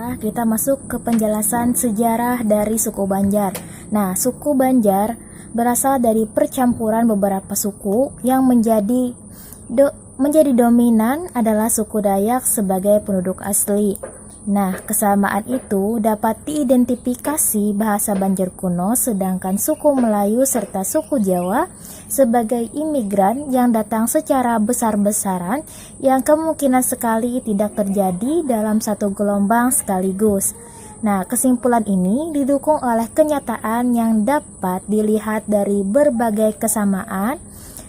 Baiklah, kita masuk ke penjelasan sejarah dari suku Banjar. Nah, suku Banjar berasal dari percampuran beberapa suku yang menjadi dominan adalah suku Dayak sebagai penduduk asli. Nah, kesamaan itu dapat diidentifikasi bahasa Banjar kuno, sedangkan suku Melayu serta suku Jawa sebagai imigran yang datang secara besar-besaran yang kemungkinan sekali tidak terjadi dalam satu gelombang sekaligus. Nah, kesimpulan ini didukung oleh kenyataan yang dapat dilihat dari berbagai kesamaan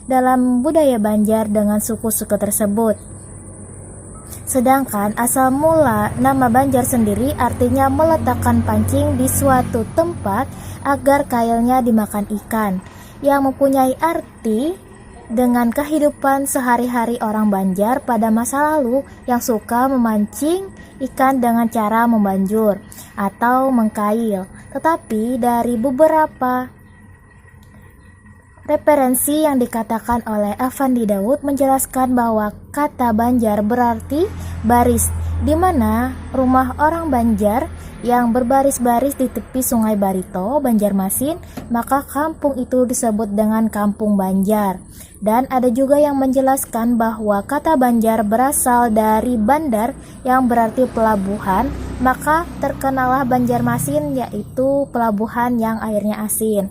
dalam budaya Banjar dengan suku-suku tersebut. Sedangkan asal mula nama Banjar sendiri artinya meletakkan pancing di suatu tempat agar kailnya dimakan ikan, yang mempunyai arti dengan kehidupan sehari-hari orang Banjar pada masa lalu yang suka memancing ikan dengan cara membanjur atau mengkail. Tetapi dari beberapa referensi yang dikatakan oleh Effendi Daud menjelaskan bahwa kata Banjar berarti baris, di mana rumah orang Banjar yang berbaris-baris di tepi Sungai Barito, Banjarmasin, maka kampung itu disebut dengan Kampung Banjar. Dan ada juga yang menjelaskan bahwa kata Banjar berasal dari bandar yang berarti pelabuhan, maka terkenalah Banjarmasin yaitu pelabuhan yang airnya asin.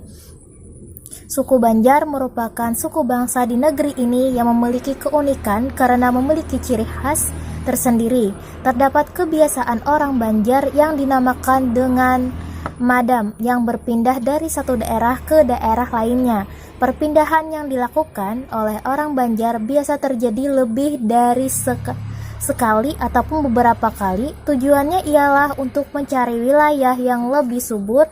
Suku Banjar merupakan suku bangsa di negeri ini yang memiliki keunikan karena memiliki ciri khas tersendiri. Terdapat kebiasaan orang Banjar yang dinamakan dengan madam yang berpindah dari satu daerah ke daerah lainnya. Perpindahan yang dilakukan oleh orang Banjar biasa terjadi lebih dari sekali ataupun beberapa kali. Tujuannya ialah untuk mencari wilayah yang lebih subur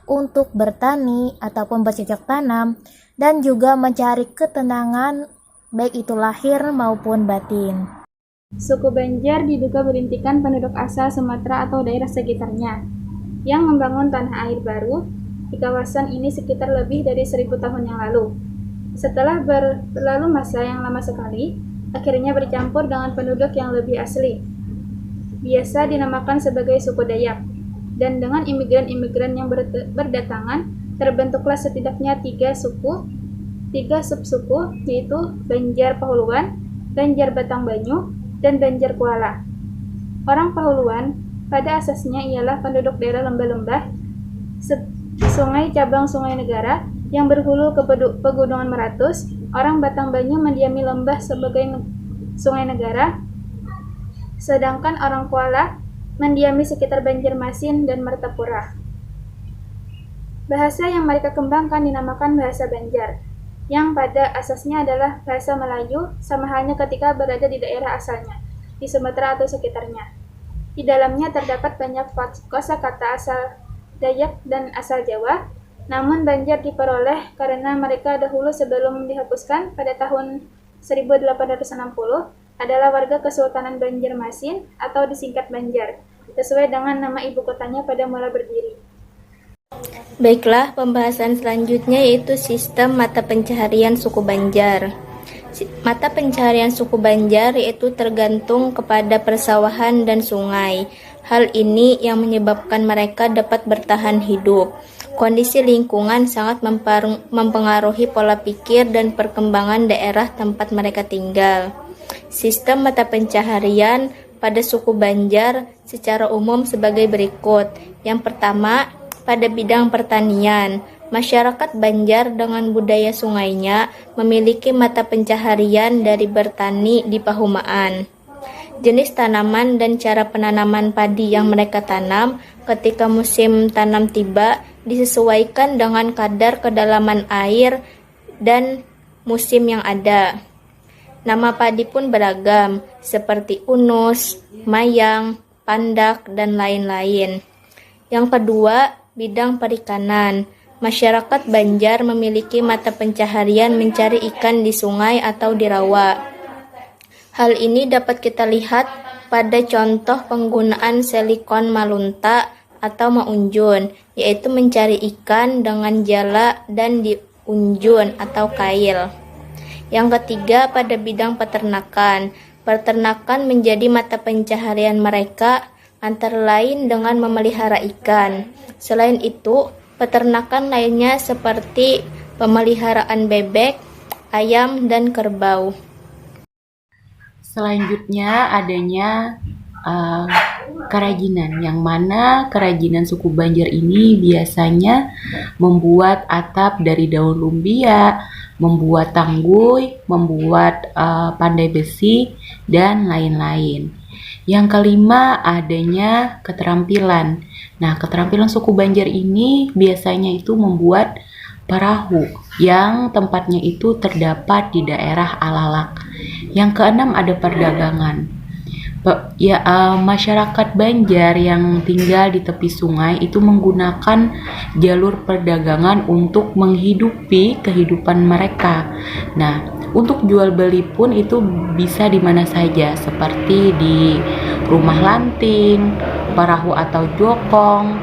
untuk bertani ataupun bercocok tanam, dan juga mencari ketenangan baik itu lahir maupun batin. Suku Banjar diduga berintikan penduduk asal Sumatera atau daerah sekitarnya yang membangun tanah air baru di kawasan ini sekitar lebih dari 1000 tahun yang lalu. Setelah berlalu masa yang lama sekali, akhirnya bercampur dengan penduduk yang lebih asli. Biasa dinamakan sebagai suku Dayak. Dan dengan imigran-imigran yang berdatangan, terbentuklah setidaknya 3 subsuku, yaitu Banjar Pahuluan, Banjar Batangbanyu, dan Banjar Kuala. Orang Pahuluan pada asasnya ialah penduduk daerah lembah-lembah, sungai cabang Sungai Negara yang berhulu ke Pegunungan Meratus. Orang Batangbanyu mendiami lembah sebagai Sungai Negara, sedangkan orang Kuala mendiami sekitar Banjarmasin dan Martapura. Bahasa yang mereka kembangkan dinamakan bahasa Banjar, yang pada asasnya adalah bahasa Melayu, sama halnya ketika berada di daerah asalnya, di Sumatera atau sekitarnya. Di dalamnya terdapat banyak kosakata asal Dayak dan asal Jawa, namun Banjar diperoleh karena mereka dahulu sebelum dihapuskan pada tahun 1860 adalah warga Kesultanan Banjarmasin atau disingkat Banjar, sesuai dengan nama ibu kotanya pada mula berdiri. Baiklah, pembahasan selanjutnya yaitu sistem mata pencaharian suku Banjar. Mata pencaharian suku Banjar yaitu tergantung kepada persawahan dan sungai. Hal ini yang menyebabkan mereka dapat bertahan hidup. Kondisi lingkungan sangat mempengaruhi pola pikir dan perkembangan daerah tempat mereka tinggal. Sistem mata pencaharian pada suku Banjar secara umum sebagai berikut. Yang pertama, pada bidang pertanian. Masyarakat Banjar dengan budaya sungainya memiliki mata pencaharian dari bertani di Pahumaan. Jenis tanaman dan cara penanaman padi yang mereka tanam ketika musim tanam tiba disesuaikan dengan kadar kedalaman air dan musim yang ada. Nama padi pun beragam, seperti unus, mayang, pandak, dan lain-lain. Yang kedua, bidang perikanan. Masyarakat Banjar memiliki mata pencaharian mencari ikan di sungai atau di rawa. Hal ini dapat kita lihat pada contoh penggunaan selikon malunta atau maunjun, yaitu mencari ikan dengan jala dan diunjun atau kail. Yang ketiga, pada bidang peternakan. Peternakan menjadi mata pencaharian mereka antara lain dengan memelihara ikan. Selain itu, peternakan lainnya seperti pemeliharaan bebek, ayam, dan kerbau. Selanjutnya adanya kerajinan, yang mana kerajinan suku Banjar ini biasanya membuat atap dari daun lumbia, membuat tangguy, membuat pandai besi, dan lain-lain. Yang kelima adanya keterampilan. Nah, keterampilan suku Banjar ini biasanya itu membuat perahu yang tempatnya itu terdapat di daerah Alalak. Yang keenam ada perdagangan. Masyarakat Banjar yang tinggal di tepi sungai itu menggunakan jalur perdagangan untuk menghidupi kehidupan mereka. Nah, untuk jual beli pun itu bisa di mana saja, seperti di rumah lanting, perahu atau jokong,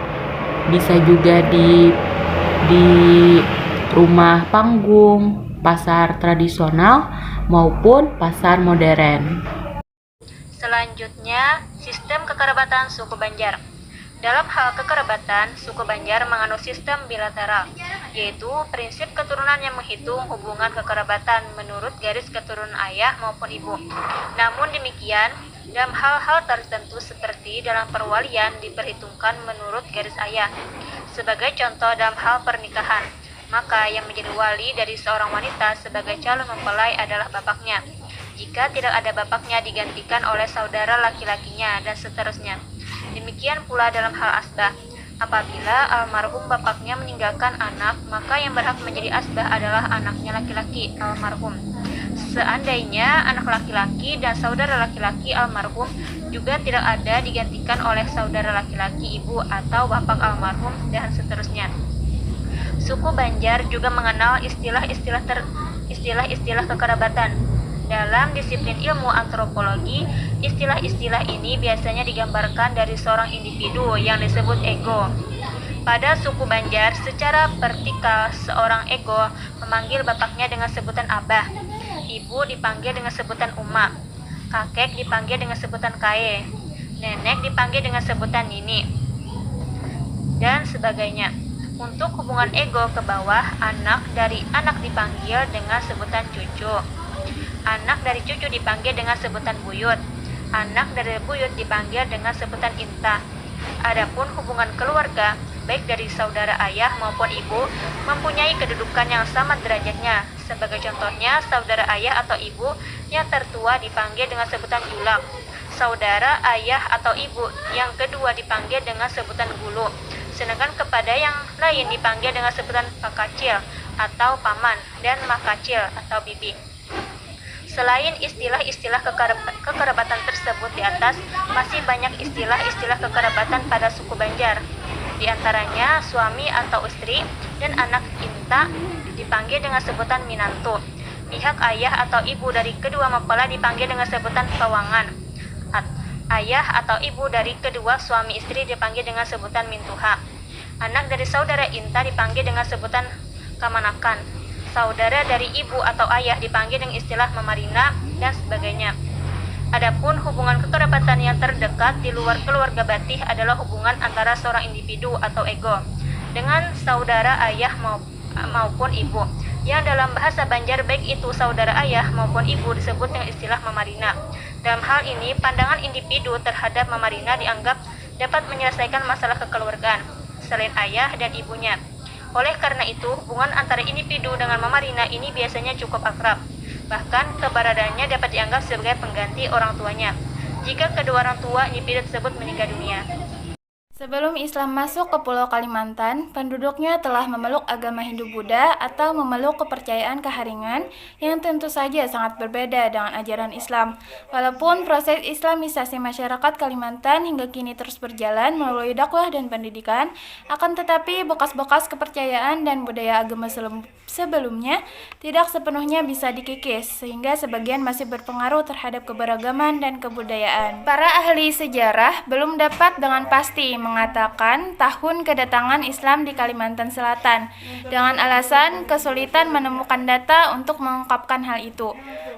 bisa juga di rumah panggung, pasar tradisional maupun pasar modern. Selanjutnya, sistem kekerabatan suku Banjar. Dalam hal kekerabatan, suku Banjar menganut sistem bilateral, yaitu prinsip keturunan yang menghitung hubungan kekerabatan menurut garis keturunan ayah maupun ibu. Namun demikian, dalam hal-hal tertentu seperti dalam perwalian diperhitungkan menurut garis ayah. Sebagai contoh dalam hal pernikahan, maka yang menjadi wali dari seorang wanita sebagai calon mempelai adalah bapaknya. Jika tidak ada bapaknya digantikan oleh saudara laki-lakinya dan seterusnya. Demikian pula dalam hal asbah. Apabila almarhum bapaknya meninggalkan anak, maka yang berhak menjadi asbah adalah anaknya laki-laki almarhum. Seandainya anak laki-laki dan saudara laki-laki almarhum juga tidak ada digantikan oleh saudara laki-laki ibu atau bapak almarhum dan seterusnya. Suku Banjar juga mengenal istilah-istilah kekerabatan. Dalam disiplin ilmu antropologi, istilah-istilah ini biasanya digambarkan dari seorang individu yang disebut ego. Pada suku Banjar, secara vertikal, seorang ego memanggil bapaknya dengan sebutan abah, ibu dipanggil dengan sebutan uma, kakek dipanggil dengan sebutan kae, nenek dipanggil dengan sebutan nini, dan sebagainya. Untuk hubungan ego ke bawah, anak dari anak dipanggil dengan sebutan cucu. Anak dari cucu dipanggil dengan sebutan buyut. Anak dari buyut dipanggil dengan sebutan inta. Adapun hubungan keluarga, baik dari saudara ayah maupun ibu, mempunyai kedudukan yang sama derajatnya. Sebagai contohnya, saudara ayah atau ibu yang tertua dipanggil dengan sebutan julak. Saudara ayah atau ibu yang kedua dipanggil dengan sebutan gulu. Sedangkan kepada yang lain dipanggil dengan sebutan pakacil atau paman dan makacil atau bibi. Selain istilah-istilah kekerabatan tersebut di atas, masih banyak istilah-istilah kekerabatan pada suku Banjar. Di antaranya, suami atau istri dan anak inta dipanggil dengan sebutan minantu. Pihak ayah atau ibu dari kedua mempelai dipanggil dengan sebutan pawangan. Ayah atau ibu dari kedua suami istri dipanggil dengan sebutan mintuha. Anak dari saudara inta dipanggil dengan sebutan kamanakan. Saudara dari ibu atau ayah dipanggil dengan istilah memarina dan sebagainya. Adapun hubungan kekerabatan yang terdekat di luar keluarga batih adalah hubungan antara seorang individu atau ego dengan saudara ayah maupun ibu, yang dalam bahasa Banjar baik itu saudara ayah maupun ibu disebut dengan istilah memarina. Dalam hal ini, pandangan individu terhadap memarina dianggap dapat menyelesaikan masalah kekeluargaan selain ayah dan ibunya. Oleh karena itu, hubungan antara individu dengan memarina ini biasanya cukup akrab. Bahkan, keberadaannya dapat dianggap sebagai pengganti orang tuanya jika kedua orang tua individu tersebut meninggal dunia. Sebelum Islam masuk ke Pulau Kalimantan, penduduknya telah memeluk agama Hindu-Buddha atau memeluk kepercayaan keharingan yang tentu saja sangat berbeda dengan ajaran Islam. Walaupun proses Islamisasi masyarakat Kalimantan hingga kini terus berjalan melalui dakwah dan pendidikan, akan tetapi bekas-bekas kepercayaan dan budaya agama sebelumnya tidak sepenuhnya bisa dikikis, sehingga sebagian masih berpengaruh terhadap keberagaman dan kebudayaan. Para ahli sejarah belum dapat dengan pasti mengatakan tahun kedatangan Islam di Kalimantan Selatan dengan alasan kesulitan menemukan data untuk mengungkapkan hal itu.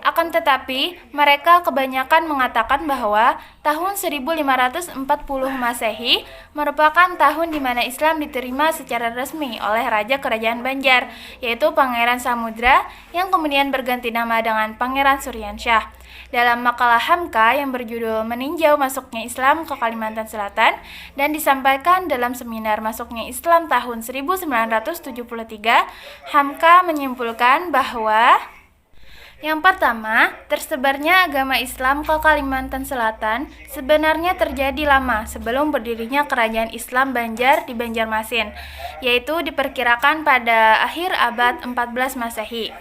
Akan tetapi, mereka kebanyakan mengatakan bahwa tahun 1540 Masehi merupakan tahun di mana Islam diterima secara resmi oleh Raja Kerajaan Banjar, yaitu Pangeran Samudra yang kemudian berganti nama dengan Pangeran Suryansyah. Dalam makalah Hamka yang berjudul Meninjau Masuknya Islam ke Kalimantan Selatan dan disampaikan dalam seminar Masuknya Islam tahun 1973, Hamka menyimpulkan bahwa yang pertama, tersebarnya agama Islam ke Kalimantan Selatan sebenarnya terjadi lama sebelum berdirinya Kerajaan Islam Banjar di Banjarmasin, yaitu diperkirakan pada akhir abad 14 Masehi.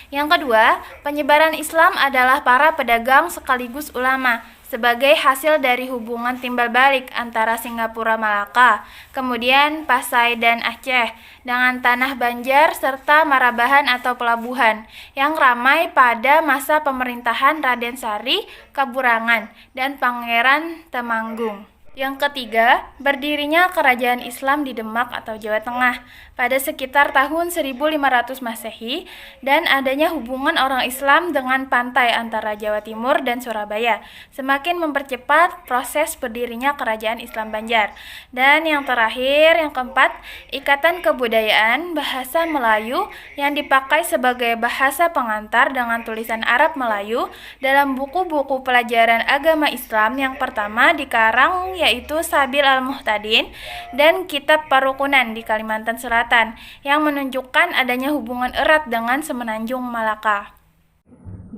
Yang kedua, penyebaran Islam adalah para pedagang sekaligus ulama sebagai hasil dari hubungan timbal balik antara Singapura Malaka, kemudian Pasai dan Aceh dengan tanah Banjar serta Marabahan atau pelabuhan yang ramai pada masa pemerintahan Raden Sari, Kaburangan, dan Pangeran Temanggung. Yang ketiga, berdirinya Kerajaan Islam di Demak atau Jawa Tengah pada sekitar tahun 1500 Masehi dan adanya hubungan orang Islam dengan pantai antara Jawa Timur dan Surabaya semakin mempercepat proses berdirinya Kerajaan Islam Banjar. Dan yang terakhir, yang keempat, ikatan kebudayaan bahasa Melayu yang dipakai sebagai bahasa pengantar dengan tulisan Arab Melayu dalam buku-buku pelajaran agama Islam yang pertama dikarang yaitu Sabil Al-Muhtadin dan Kitab Parukunan di Kalimantan Selatan yang menunjukkan adanya hubungan erat dengan Semenanjung Malaka.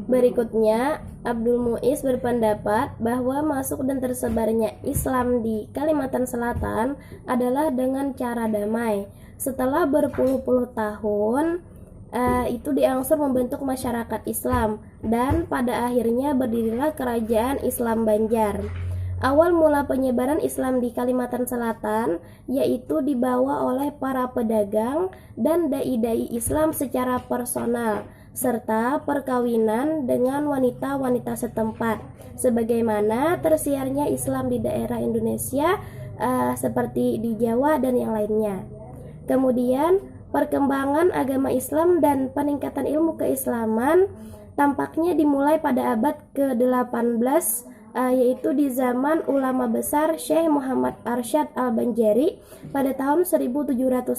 Berikutnya, Abdul Muiz berpendapat bahwa masuk dan tersebarnya Islam di Kalimantan Selatan adalah dengan cara damai. Setelah berpuluh-puluh tahun, itu diangsur membentuk masyarakat Islam dan pada akhirnya berdirilah Kerajaan Islam Banjar. Awal mula penyebaran Islam di Kalimantan Selatan yaitu dibawa oleh para pedagang dan dai-dai Islam secara personal serta perkawinan dengan wanita-wanita setempat, sebagaimana tersiarnya Islam di daerah Indonesia seperti di Jawa dan yang lainnya. Kemudian perkembangan agama Islam dan peningkatan ilmu keislaman tampaknya dimulai pada abad ke-18 yaitu di zaman ulama besar Syekh Muhammad Arsyad Al-Banjari pada tahun 1710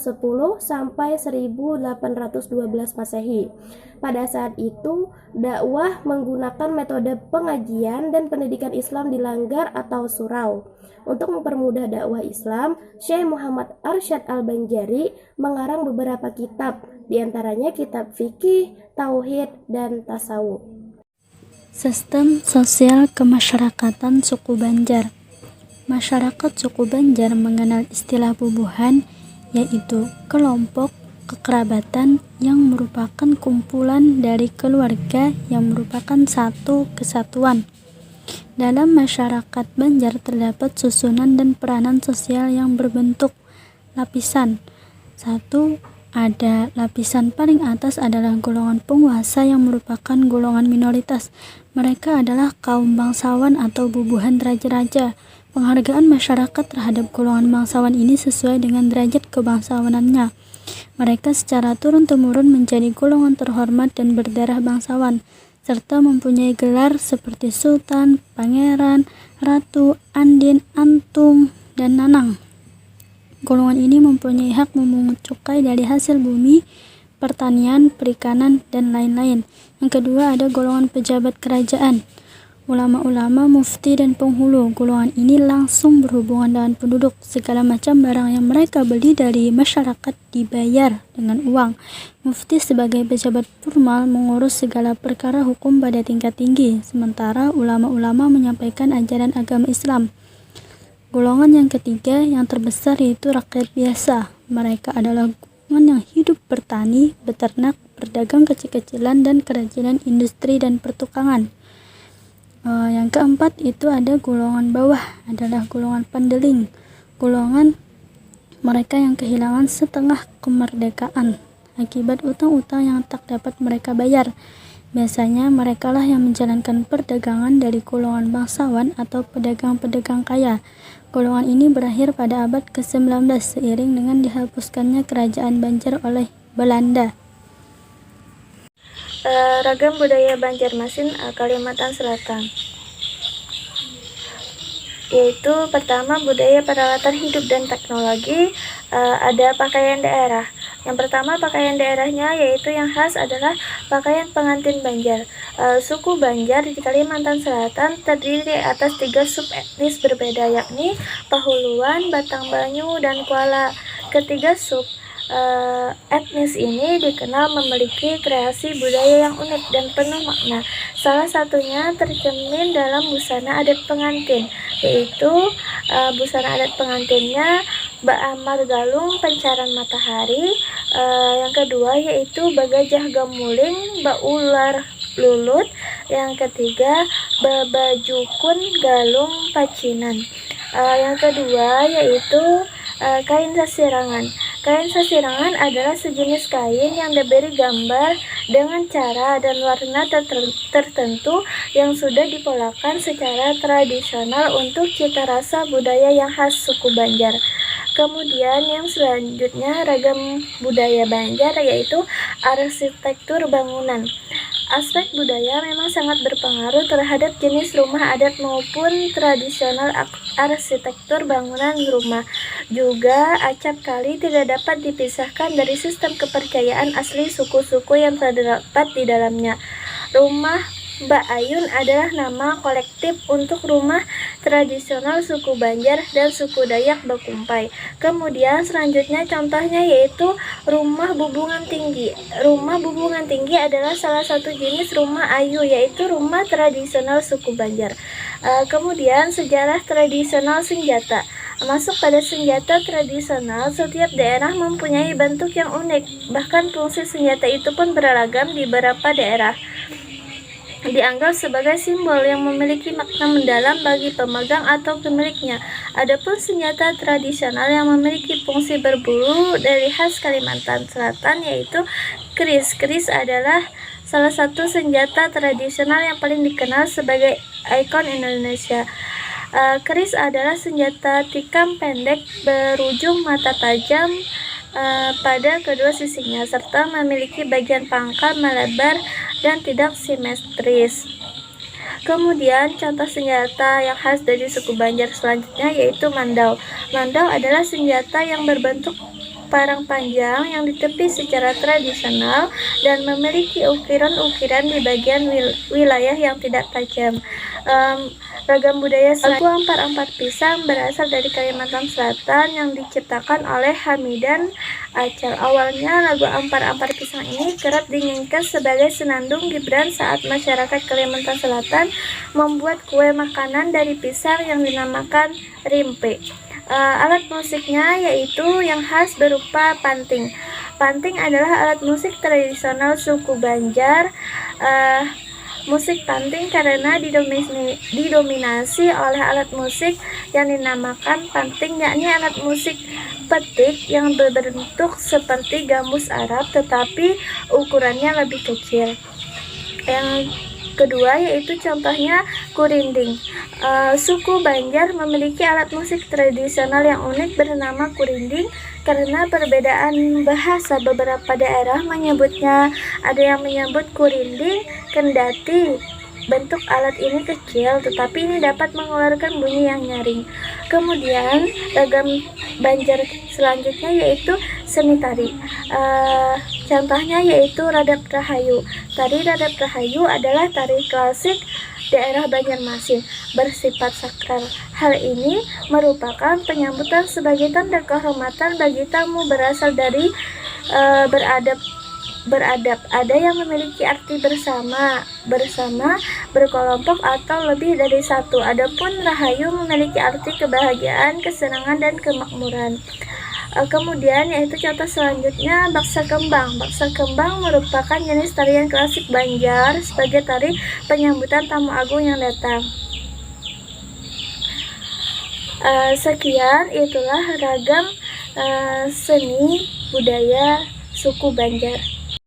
sampai 1812 Masehi. Pada saat itu, dakwah menggunakan metode pengajian dan pendidikan Islam di langgar atau surau. Untuk mempermudah dakwah Islam, Syekh Muhammad Arsyad Al-Banjari mengarang beberapa kitab, diantaranya kitab fikih, tauhid, dan tasawuf. Sistem sosial kemasyarakatan suku Banjar. Masyarakat suku Banjar mengenal istilah bubuhan, yaitu kelompok kekerabatan yang merupakan kumpulan dari keluarga yang merupakan satu kesatuan. Dalam masyarakat Banjar terdapat susunan dan peranan sosial yang berbentuk lapisan. 1. Ada lapisan paling atas adalah golongan penguasa yang merupakan golongan minoritas. Mereka adalah kaum bangsawan atau bubuhan raja-raja. Penghargaan masyarakat terhadap golongan bangsawan ini sesuai dengan derajat kebangsawanannya. Mereka secara turun-temurun menjadi golongan terhormat dan berdarah bangsawan, serta mempunyai gelar seperti sultan, pangeran, ratu, andin, antum, dan nanang. Golongan ini mempunyai hak memungut cukai dari hasil bumi, pertanian, perikanan, dan lain-lain. Yang kedua ada golongan pejabat kerajaan, ulama-ulama, mufti, dan penghulu. Golongan ini langsung berhubungan dengan penduduk. Segala macam barang yang mereka beli dari masyarakat dibayar dengan uang. Mufti sebagai pejabat formal mengurus segala perkara hukum pada tingkat tinggi, sementara ulama-ulama menyampaikan ajaran agama Islam. Golongan yang ketiga yang terbesar yaitu rakyat biasa. Mereka adalah golongan yang hidup bertani, beternak, berdagang kecil-kecilan, dan kerajinan industri dan pertukangan. Yang keempat itu ada golongan bawah, adalah golongan pendeling. Golongan mereka yang kehilangan setengah kemerdekaan akibat utang-utang yang tak dapat mereka bayar. Biasanya merekalah yang menjalankan perdagangan dari golongan bangsawan atau pedagang-pedagang kaya. Golongan ini berakhir pada abad ke-19 seiring dengan dihapuskannya kerajaan Banjar oleh Belanda. Ragam budaya Banjarmasin, Kalimantan Selatan, yaitu pertama budaya peralatan hidup dan teknologi. Ada pakaian daerah. Yang pertama pakaian daerahnya yaitu yang khas adalah pakaian pengantin Banjar. Suku Banjar di Kalimantan Selatan terdiri atas 3 subetnis berbeda, yakni Pahuluan, Batangbanyu, dan Kuala. Ketiga sub etnis ini dikenal memiliki kreasi budaya yang unik dan penuh makna. Salah satunya tercermin dalam busana adat pengantin, yaitu busana adat pengantinnya Bak Amar Galung Pancaran Matahari. Yang kedua yaitu Bagajah Gamuling Bak Ular Lulut. Yang ketiga Babajukun Galung Pacinan. Yang kedua yaitu kain sasirangan. Kain sasirangan adalah sejenis kain yang diberi gambar dengan cara dan warna tertentu yang sudah dipolakan secara tradisional untuk cita rasa budaya yang khas suku Banjar. Kemudian yang selanjutnya ragam budaya Banjar yaitu arsitektur bangunan. Aspek budaya memang sangat berpengaruh terhadap jenis rumah adat maupun tradisional arsitektur bangunan rumah. Juga acap kali tidak dapat dipisahkan dari sistem kepercayaan asli suku-suku yang terdapat di dalamnya. Rumah Mbak Ayun adalah nama kolektif untuk rumah tradisional suku Banjar dan suku Dayak Bakumpai. Kemudian selanjutnya contohnya yaitu rumah bubungan tinggi. Rumah bubungan tinggi adalah salah satu jenis rumah ayu, yaitu rumah tradisional suku Banjar. Kemudian sejarah tradisional senjata. Masuk pada senjata tradisional, setiap daerah mempunyai bentuk yang unik. Bahkan fungsi senjata itu pun beragam di beberapa daerah. Dianggap sebagai simbol yang memiliki makna mendalam bagi pemegang atau pemiliknya. Adapun senjata tradisional yang memiliki fungsi berburu dari khas Kalimantan Selatan yaitu keris. Keris adalah salah satu senjata tradisional yang paling dikenal sebagai ikon Indonesia. Keris adalah senjata tikam pendek berujung mata tajam pada kedua sisinya, serta memiliki bagian pangkal melebar dan tidak simetris. Kemudian contoh senjata yang khas dari suku Banjar selanjutnya yaitu mandau. Mandau adalah senjata yang berbentuk parang panjang yang ditepi secara tradisional dan memiliki ukiran-ukiran di bagian wilayah yang tidak tajam. Ragam budaya lagu Ampar-Ampar Pisang berasal dari Kalimantan Selatan yang diciptakan oleh Hamidan Acal. Awalnya lagu Ampar-Ampar Pisang ini kerap dinyanyikan sebagai senandung gibran saat masyarakat Kalimantan Selatan membuat kue makanan dari pisang yang dinamakan rimpe. Alat musiknya yaitu yang khas berupa panting. Panting adalah alat musik tradisional suku Banjar. Musik panting karena didominasi oleh alat musik yang dinamakan panting, yakni alat musik petik yang berbentuk seperti gambus Arab tetapi ukurannya lebih kecil. Yang kedua yaitu contohnya kurinding. Suku Banjar memiliki alat musik tradisional yang unik bernama kurinding karena perbedaan bahasa beberapa daerah menyebutnya. Ada yang menyebut kurinding kendati bentuk alat ini kecil tetapi ini dapat mengeluarkan bunyi yang nyaring. Kemudian ragam Banjar selanjutnya yaitu seni tari. Contohnya yaitu Radap Rahayu. Tari Radap Rahayu adalah tari klasik daerah Banjarmasin bersifat sakral. Hal ini merupakan penyambutan sebagai tanda kehormatan bagi tamu berasal dari beradab. Ada yang memiliki arti bersama, berkelompok atau lebih dari satu. Adapun rahayu memiliki arti kebahagiaan, kesenangan dan kemakmuran. Kemudian yaitu contoh selanjutnya baksa kembang. Baksa kembang merupakan jenis tarian klasik Banjar sebagai tari penyambutan tamu agung yang datang. Sekian itulah ragam seni budaya suku Banjar.